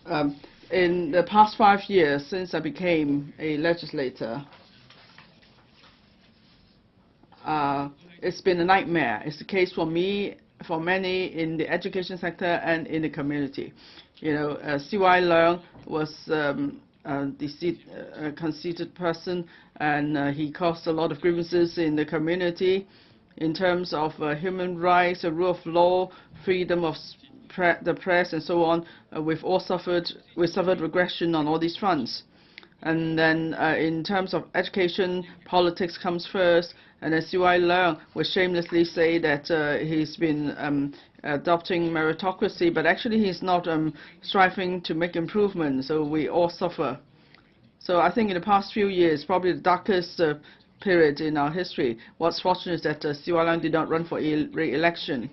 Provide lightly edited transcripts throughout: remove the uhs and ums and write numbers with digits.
In the past 5 years since I became a legislator, it's been a nightmare. It's the case for me, for many in the education sector and in the community. You know, C.Y. Leung was a conceited person, and he caused a lot of grievances in the community in terms of human rights, the rule of law, freedom of the press, and so on. We suffered regression on all these fronts. And then in terms of education, politics comes first. And then C.Y. Leung will shamelessly say that he's been adopting meritocracy, but actually he's not striving to make improvements, so we all suffer. So I think in the past few years, probably the darkest period in our history. What's fortunate is that C.Y. Leung did not run for re-election.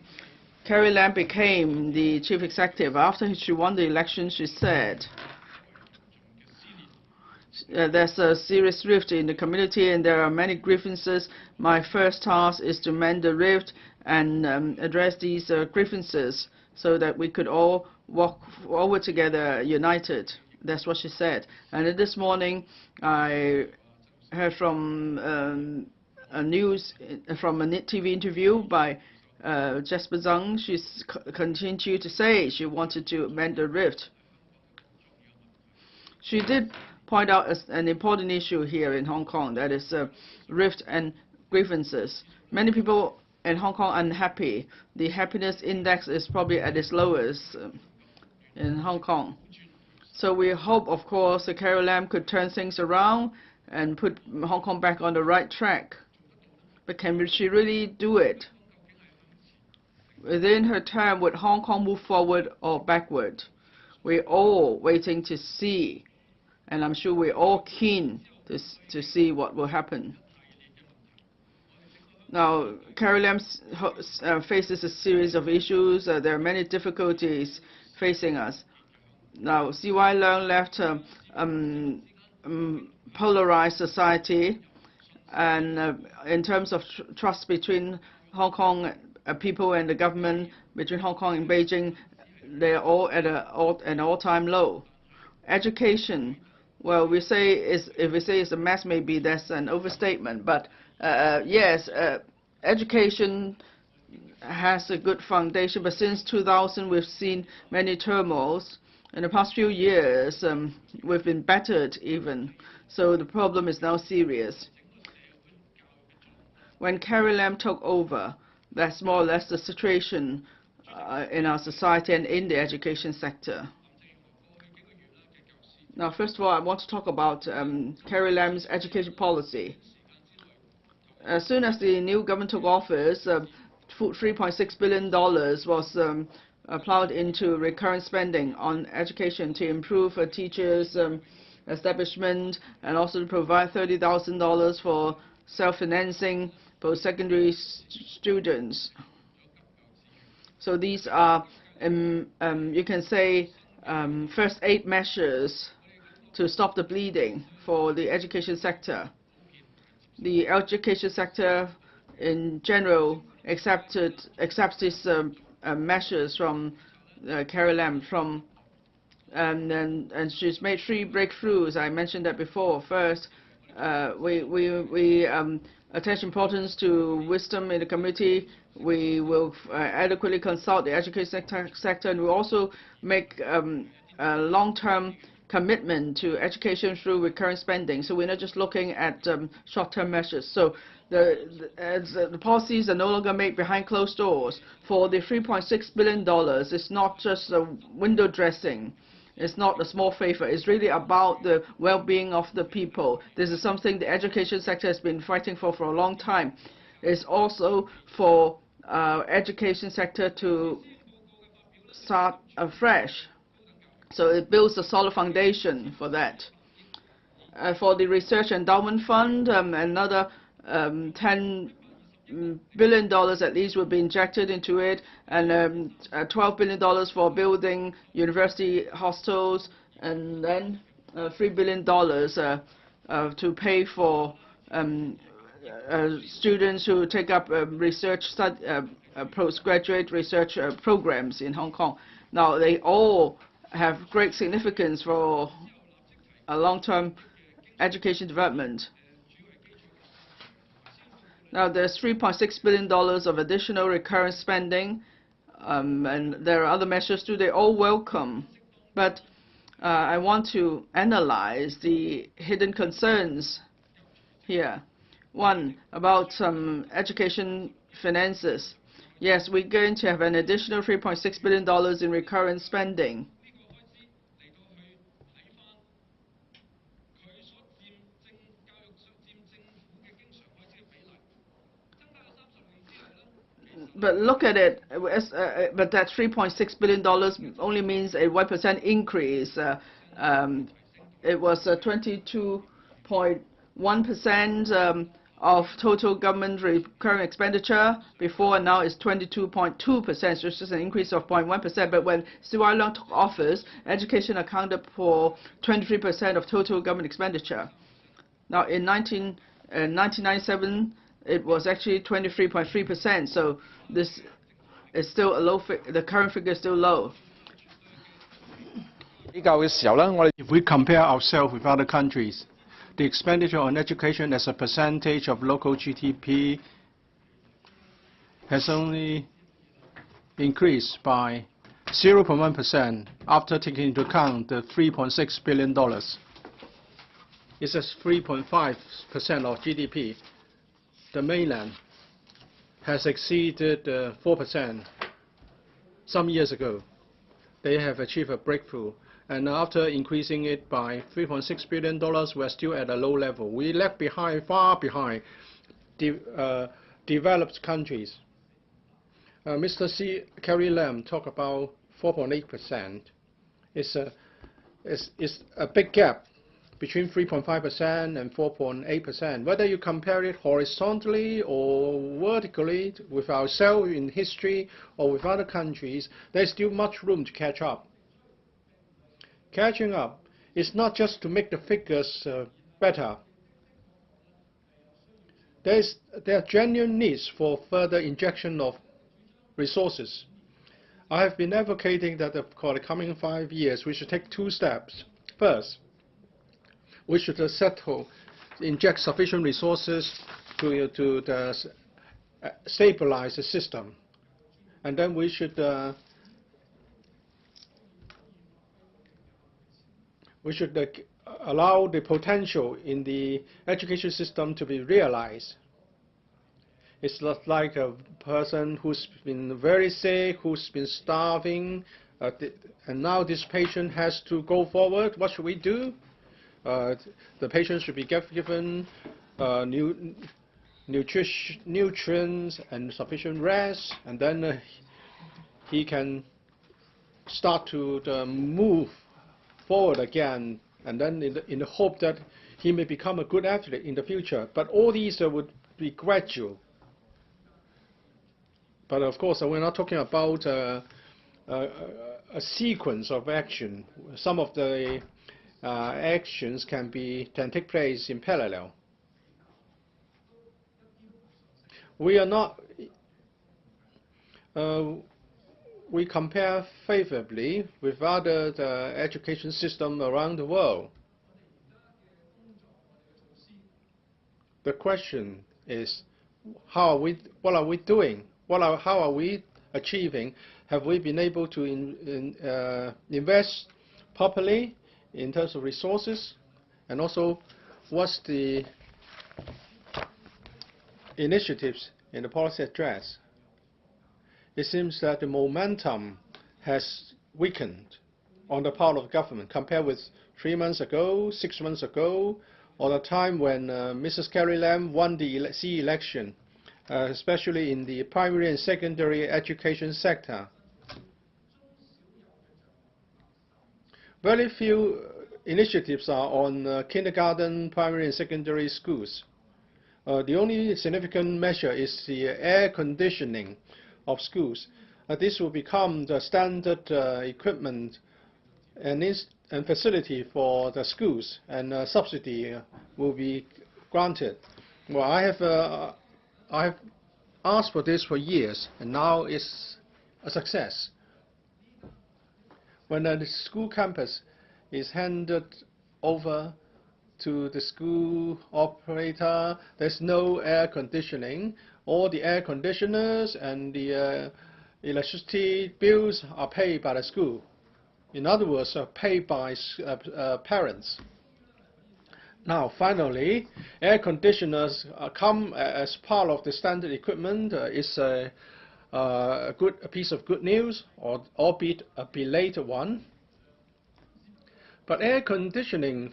Carrie Lam became the chief executive. After she won the election, she said, there's a serious rift in the community and there are many grievances. My first task is to mend the rift and address these grievances so that we could all walk forward together united. That's what she said. And this morning I heard from a TV interview by Jasper Zhang. She's continued to say she wanted to mend the rift. She did point out an important issue here in Hong Kong, that is rift and grievances. Many people in Hong Kong are unhappy. The happiness index is probably at its lowest in Hong Kong. So we hope, of course, that Carrie Lam could turn things around and put Hong Kong back on the right track. But can she really do it? Within her term, would Hong Kong move forward or backward? We're all waiting to see. And I'm sure we're all keen to see what will happen. Now, Carrie Lam faces a series of issues. There are many difficulties facing us. Now, C.Y. Leung left a polarized society, and in terms of trust between Hong Kong people and the government, between Hong Kong and Beijing, they are all at an all-time low. Education. Well, if we say it's a mess, maybe that's an overstatement. But yes, education has a good foundation. But since 2000, we've seen many turmoils. In the past few years, we've been battered even. So the problem is now serious. When Carrie Lam took over, that's more or less the situation in our society and in the education sector. Now, first of all, I want to talk about Carrie Lam's education policy. As soon as the new government took office, $3.6 billion was plowed into recurrent spending on education to improve teachers' establishment and also to provide $30,000 for self-financing post-secondary students. So these are, you can say, first aid measures to stop the bleeding for the education sector. The education sector in general accepts these measures from Carrie Lam, and she's made 3 breakthroughs. I mentioned that before. First, we attach importance to wisdom in the community. We will adequately consult the education sector, and we also make a long-term commitment to education through recurrent spending. So we're not just looking at short-term measures. So the policies are no longer made behind closed doors. For the $3.6 billion, it's not just a window dressing. It's not a small favor. It's really about the well-being of the people. This is something the education sector has been fighting for a long time. It's also for education sector to start afresh. So it builds a solid foundation for that. For the Research Endowment Fund, another $10 billion at least will be injected into it, and $12 billion for building university hostels, and then $3 billion to pay for students who take up postgraduate research programs in Hong Kong. Now, they all have great significance for a long-term education development. Now, there's $3.6 billion of additional recurrent spending, and there are other measures too. They're all welcome. But I want to analyze the hidden concerns here. One, about education finances. Yes, we're going to have an additional $3.6 billion in recurrent spending. But look at it, but that $3.6 billion only means a 1% increase. It was 22.1% of total government recurring expenditure before, and now it's 22.2%, so it's just an increase of 0.1%. But when Stewart Leung took office, education accounted for 23% of total government expenditure. Now, in 1997, it was actually 23.3%, so this is still a low. The current figure is still low. If we compare ourselves with other countries, the expenditure on education as a percentage of local GDP has only increased by 0.1% after taking into account the $3.6 billion. It's just 3.5% of GDP. The mainland has exceeded 4% some years ago. They have achieved a breakthrough. And after increasing it by $3.6 billion, we're still at a low level. We lag behind, far behind developed countries. Mr. Carrie Lam talked about 4.8%. It's a big gap between 3.5% and 4.8%. Whether you compare it horizontally or vertically with ourselves in history or with other countries, there's still much room to catch up. Catching up is not just to make the figures better. There are genuine needs for further injection of resources. I have been advocating that for the coming 5 years, we should take 2 steps. First, we should inject sufficient resources to stabilize the system. And then we should allow the potential in the education system to be realized. It's not like a person who's been very sick, who's been starving, and now this patient has to go forward. What should we do? The patient should be given nutrients and sufficient rest, and then he can start to move forward again, and then in the hope that he may become a good athlete in the future. But all these would be gradual. But of course, we're not talking about a sequence of action. Some of the actions can take place in parallel. We are not. We compare favorably with other education systems around the world. The question is, what are we doing? How are we achieving? Have we been able to invest properly in terms of resources? And also, what's the initiatives in the policy address? It seems that the momentum has weakened on the part of the government compared with 3 months ago, 6 months ago, or the time when Mrs. Carrie Lam won the CE election, especially in the primary and secondary education sector. Very few initiatives are on kindergarten, primary and secondary schools. The only significant measure is the air conditioning of schools. This will become the standard equipment and facility for the schools, and subsidy will be granted. Well, I have asked for this for years, and now it's a success. when the school campus is handed over to the school operator, there's no air conditioning. All the air conditioners and the electricity bills are paid by the school. In other words, are paid by parents. Now, finally, air conditioners come as part of the standard equipment. It's a piece of good news, albeit a belated one. But air conditioning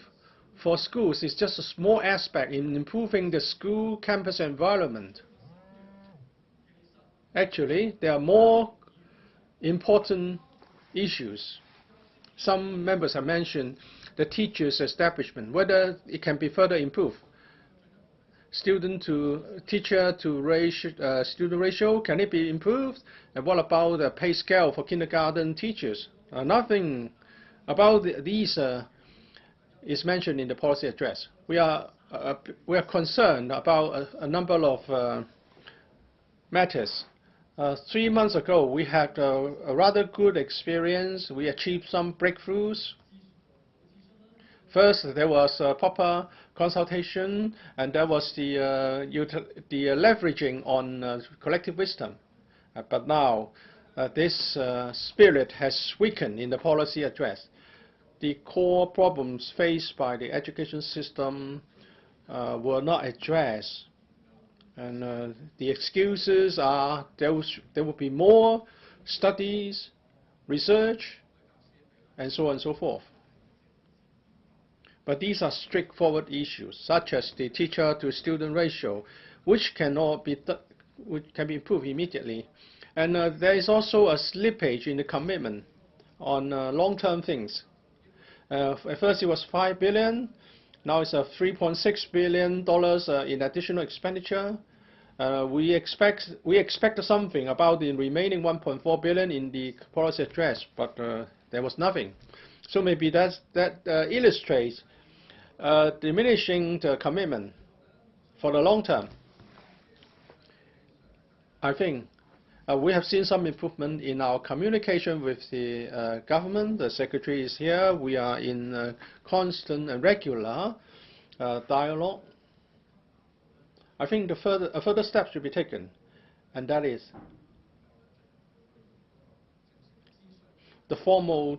for schools is just a small aspect in improving the school campus environment. Actually, there are more important issues. Some members have mentioned the teachers' establishment, whether it can be further improved. Student to teacher to ratio, student ratio, can it be improved? And what about the pay scale for kindergarten teachers? Nothing about these is mentioned in the policy address. We are concerned about a number of matters. 3 months ago, we had a rather good experience. We achieved some breakthroughs. First, there was a proper consultation, and there was the leveraging on collective wisdom. But now, this spirit has weakened in the policy address. The core problems faced by the education system were not addressed. And the excuses are there will be more studies, research, and so on and so forth. But these are straightforward issues, such as the teacher-to-student ratio, which can be improved immediately. And there is also a slippage in the commitment on long-term things. At first, it was $5 billion. Now it's $3.6 billion in additional expenditure. We expect something about the remaining $1.4 billion in the policy address, but there was nothing. So maybe that illustrates diminishing the commitment for the long term. I think we have seen some improvement in our communication with the government. The secretary is here. We are in constant and regular dialogue. I think a further step should be taken, and that is the formal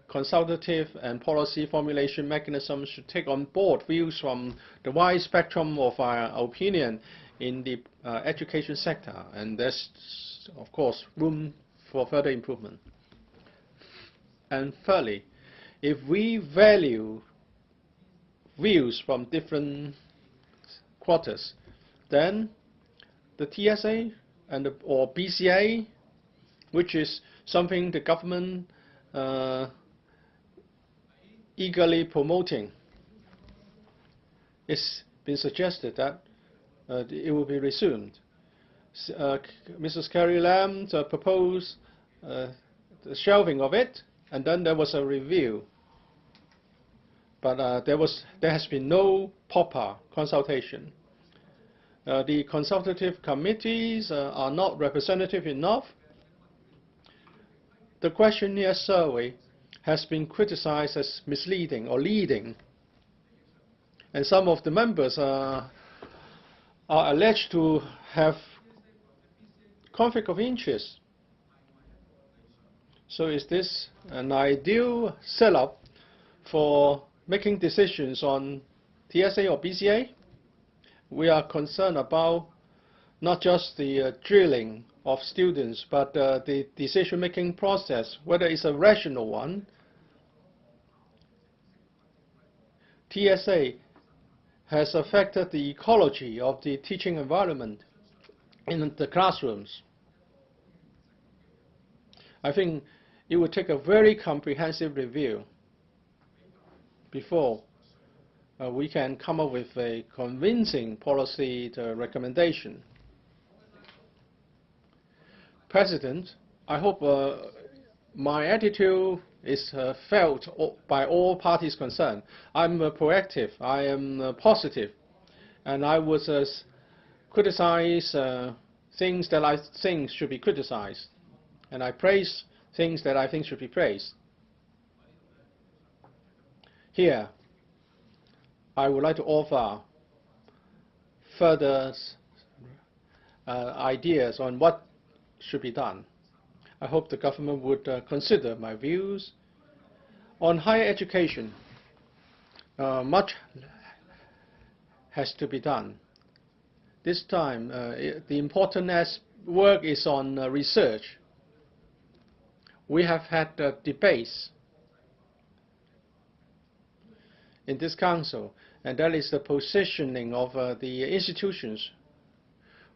consultative and policy formulation mechanism should take on board views from the wide spectrum of our opinion in the education sector, and there's, of course, room for further improvement. And thirdly, if we value views from different quarters, then the TSA or BCA, which is something the government eagerly promoting, it's been suggested that it will be resumed. Mrs. Carrie Lam proposed the shelving of it, and then there was a review. But there has been no proper consultation. The consultative committees are not representative enough. The questionnaire survey has been criticized as misleading or leading, and some of the members are alleged to have conflict of interest. So is this an ideal setup for making decisions on TSA or BCA? We are concerned about not just the drilling of students, but the decision-making process, whether it's a rational one. TSA has affected the ecology of the teaching environment in the classrooms. I think it would take a very comprehensive review before we can come up with a convincing policy recommendation. President, I hope my attitude is felt by all parties concerned. I'm proactive, I am positive, and I would criticize things that I think should be criticized, and I praise things that I think should be praised. Here, I would like to offer further ideas on what should be done. I hope the government would consider my views. On higher education, much has to be done. This time, the important work is on research. We have had debates in this council, and that is the positioning of the institutions.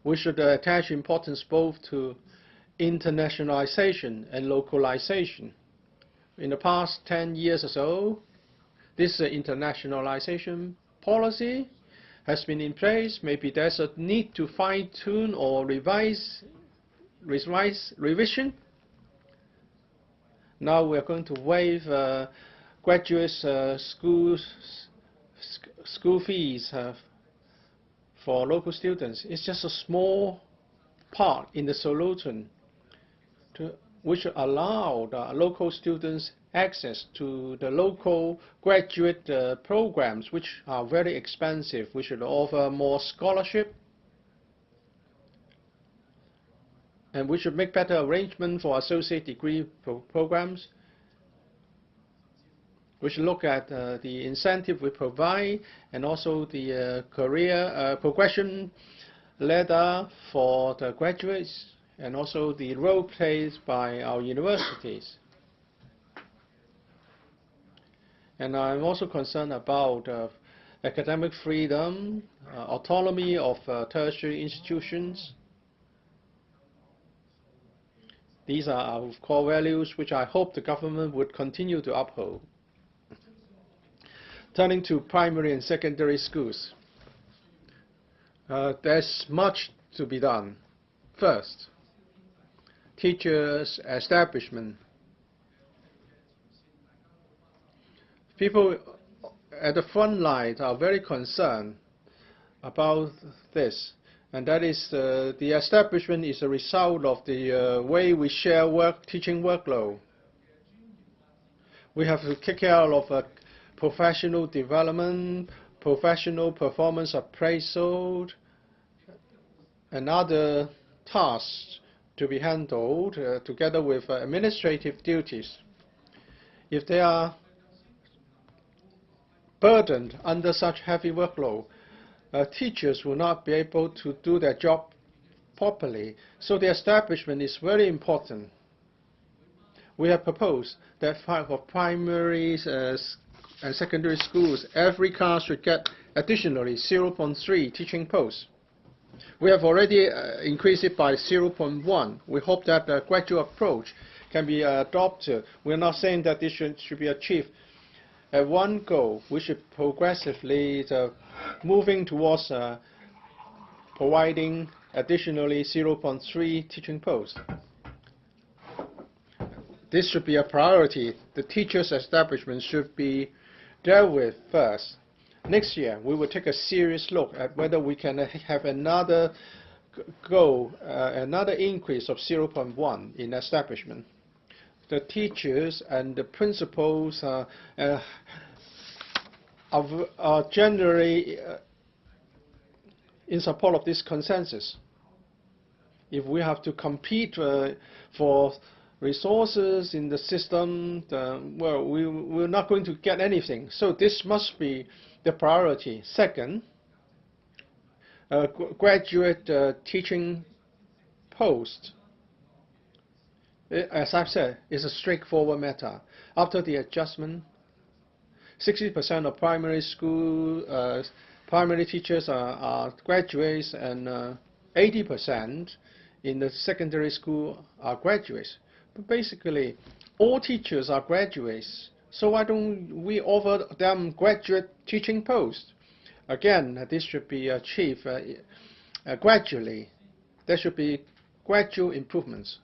We should attach importance both to internationalization and localization. In the past 10 years or so, this internationalization policy has been in place. Maybe there's a need to fine-tune or revision. Now we're going to waive graduate school fees for local students. It's just a small part in the solution which allow the local students access to the local graduate programs, which are very expensive. We should offer more scholarship, and we should make better arrangements for associate degree programs. We should look at the incentive we provide and also the career progression ladder for the graduates, and also the role played by our universities. And I'm also concerned about academic freedom, autonomy of tertiary institutions. These are our core values which I hope the government would continue to uphold. Turning to primary and secondary schools, there's much to be done. First, teachers' establishment. People at the front line are very concerned about this, and that is the establishment is a result of the way we share teaching workload. We have to take care of professional development, professional performance appraisal, and other tasks to be handled together with administrative duties. If they are burdened under such heavy workload, teachers will not be able to do their job properly. So the establishment is very important. We have proposed that for primary and secondary schools, every class should get additionally 0.3 teaching posts. We have already increased it by 0.1. We hope that the gradual approach can be adopted. We're not saying that this should be achieved at one go. We should progressively moving towards providing additionally 0.3 teaching posts. This should be a priority. The teachers' establishment should be dealt with first. Next year, we will take a serious look at whether we can have another another increase of 0.1 in establishment. The teachers and the principals are generally in support of this consensus. If we have to compete for resources in the system, well, we're not going to get anything. So this must be the priority. Second, graduate teaching post. As I've said, is a straightforward matter. After the adjustment, 60% of primary teachers are graduates, and 80% in the secondary school are graduates. But basically, all teachers are graduates. So why don't we offer them graduate teaching posts? Again, this should be achieved gradually. There should be gradual improvements,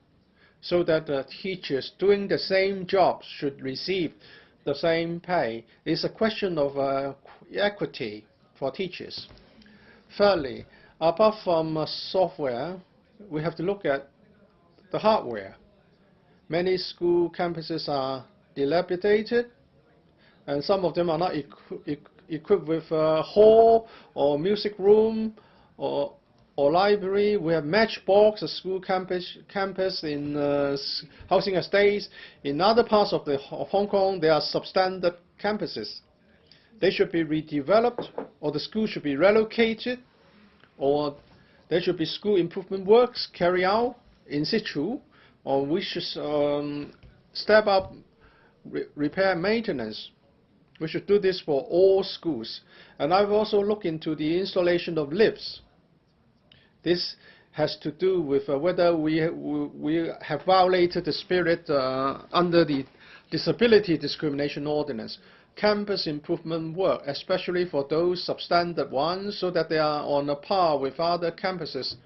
so that the teachers doing the same job should receive the same pay. It's a question of equity for teachers. Thirdly, apart from software, we have to look at the hardware. Many school campuses are dilapidated. and some of them are not equipped with a hall or music room or library. We have matchbox, a school campus in housing estates. In other parts of Hong Kong, there are substandard campuses. They should be redeveloped, or the school should be relocated, or there should be school improvement works carried out in situ, or we should step up repair maintenance. We should do this for all schools. And I've also looked into the installation of lifts. This has to do with whether we have violated the spirit under the Disability Discrimination Ordinance. Campus improvement work, especially for those substandard ones, so that they are on a par with other campuses,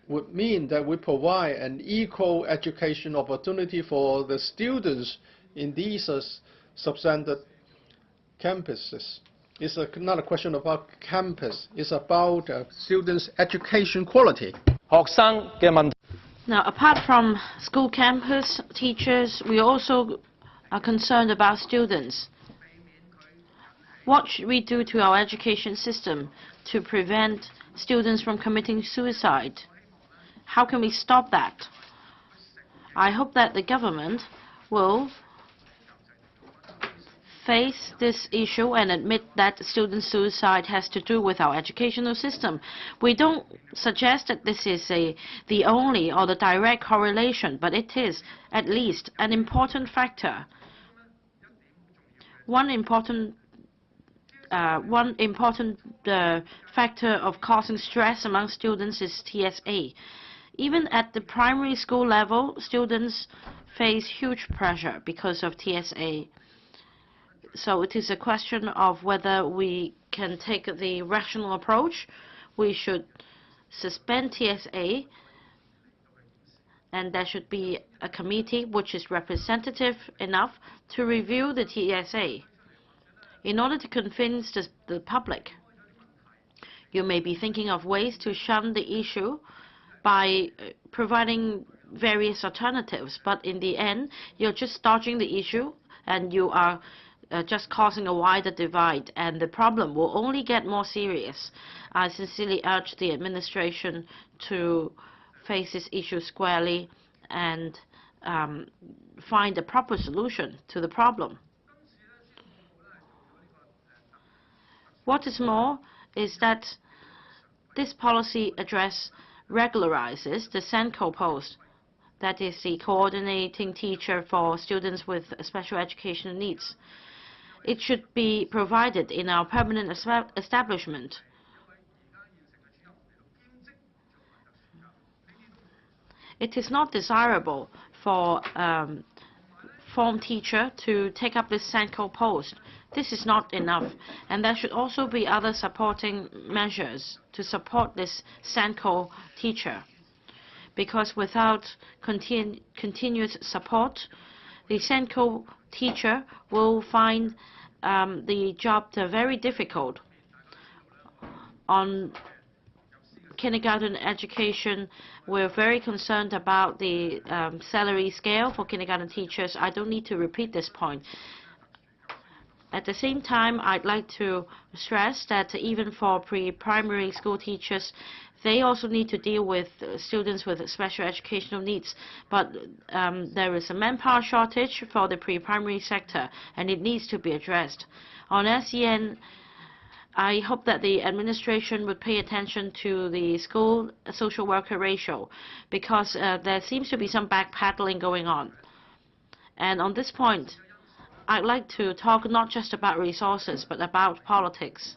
would mean that we provide an equal education opportunity for the students in these substandard campuses. It's not a question about campus, it's about students' education quality. Now, apart from school campus teachers, we also are concerned about students. What should we do to our education system to prevent students from committing suicide? How can we stop that? I hope that the government will face this issue and admit that student suicide has to do with our educational system. We don't suggest that this is the only or the direct correlation, but it is at least an important factor. One important factor of causing stress among students is TSA. Even at the primary school level, students face huge pressure because of TSA. So it is a question of whether we can take the rational approach. We should suspend TSA, and there should be a committee which is representative enough to review the TSA in order to convince the public. You may be thinking of ways to shun the issue by providing various alternatives, but in the end, you're just dodging the issue, and you are just causing a wider divide, and the problem will only get more serious. I sincerely urge the administration to face this issue squarely and find a proper solution to the problem. What is more is that this policy address regularizes the SENCO post, that is the coordinating teacher for students with special educational needs. It should be provided in our permanent establishment. It is not desirable for form teacher to take up this SENCO post. This is not enough, and there should also be other supporting measures to support this SENCO teacher, because without continuous support, the SENCO teacher will find the job very difficult. On kindergarten education, we're very concerned about the salary scale for kindergarten teachers. I don't need to repeat this point. At the same time, I'd like to stress that even for pre-primary school teachers, they also need to deal with students with special educational needs. But there is a manpower shortage for the pre-primary sector, and it needs to be addressed. On SEN, I hope that the administration would pay attention to the school social worker ratio, because there seems to be some backpedaling going on. And on this point, I'd like to talk not just about resources, but about politics.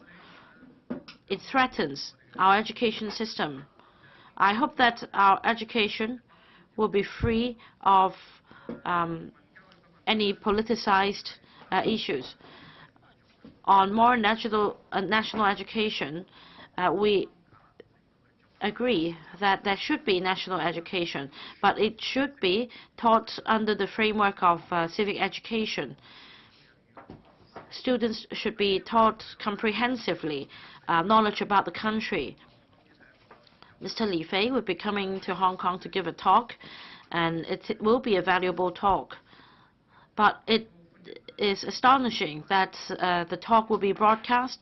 It threatens our education system. I hope that our education will be free of any politicized issues. On more national education, we agree that there should be national education, but it should be taught under the framework of civic education. Students should be taught comprehensively knowledge about the country. Mr. Li Fei will be coming to Hong Kong to give a talk, and it will be a valuable talk. But it is astonishing that the talk will be broadcast,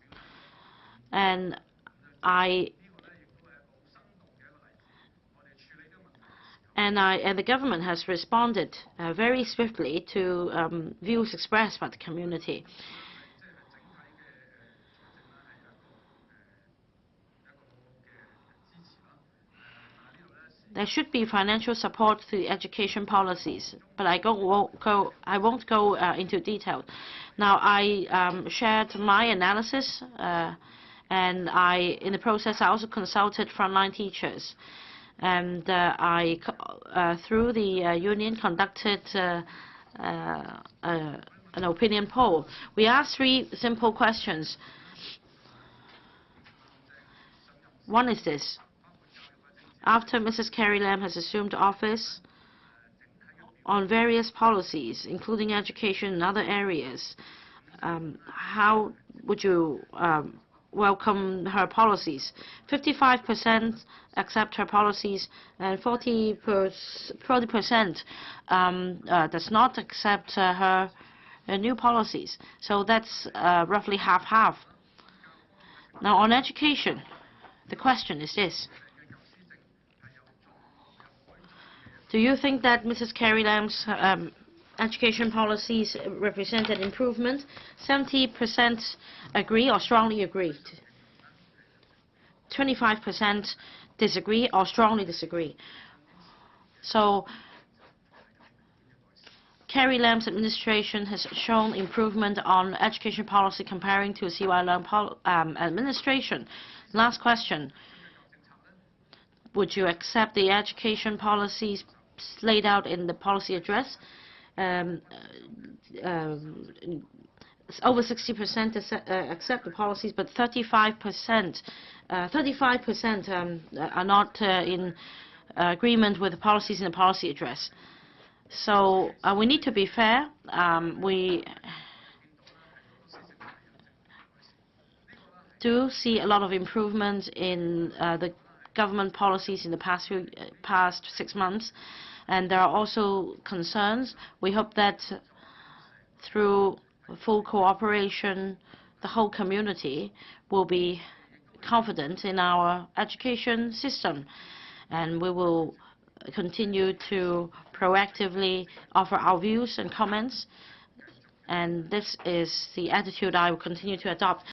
and the government has responded very swiftly to views expressed by the community. There should be financial support to the education policies, but I won't go into detail. Now, I shared my analysis, and in the process, I also consulted frontline teachers. And through the union, conducted an opinion poll. We asked 3 simple questions. One is this: after Mrs. Carrie Lam has assumed office, on various policies, including education and other areas, how would you welcome her policies? 55% accept her policies, and 40% does not accept her new policies. So that's roughly half-half. Now, on education, the question is this: do you think that Mrs. Carrie Lam's education policies represent an improvement? 70% agree or strongly agree. 25% disagree or strongly disagree. So Carrie Lam's administration has shown improvement on education policy comparing to C.Y. Leung administration. Last question: would you accept the education policies laid out in the policy address? Over 60% accept the policies, but 35% are not in agreement with the policies in the policy address. So we need to be fair. We do see a lot of improvement in the government policies in the past 6 months, and there are also concerns. We hope that through full cooperation, the whole community will be confident in our education system, and we will continue to proactively offer our views and comments, and this is the attitude I will continue to adopt.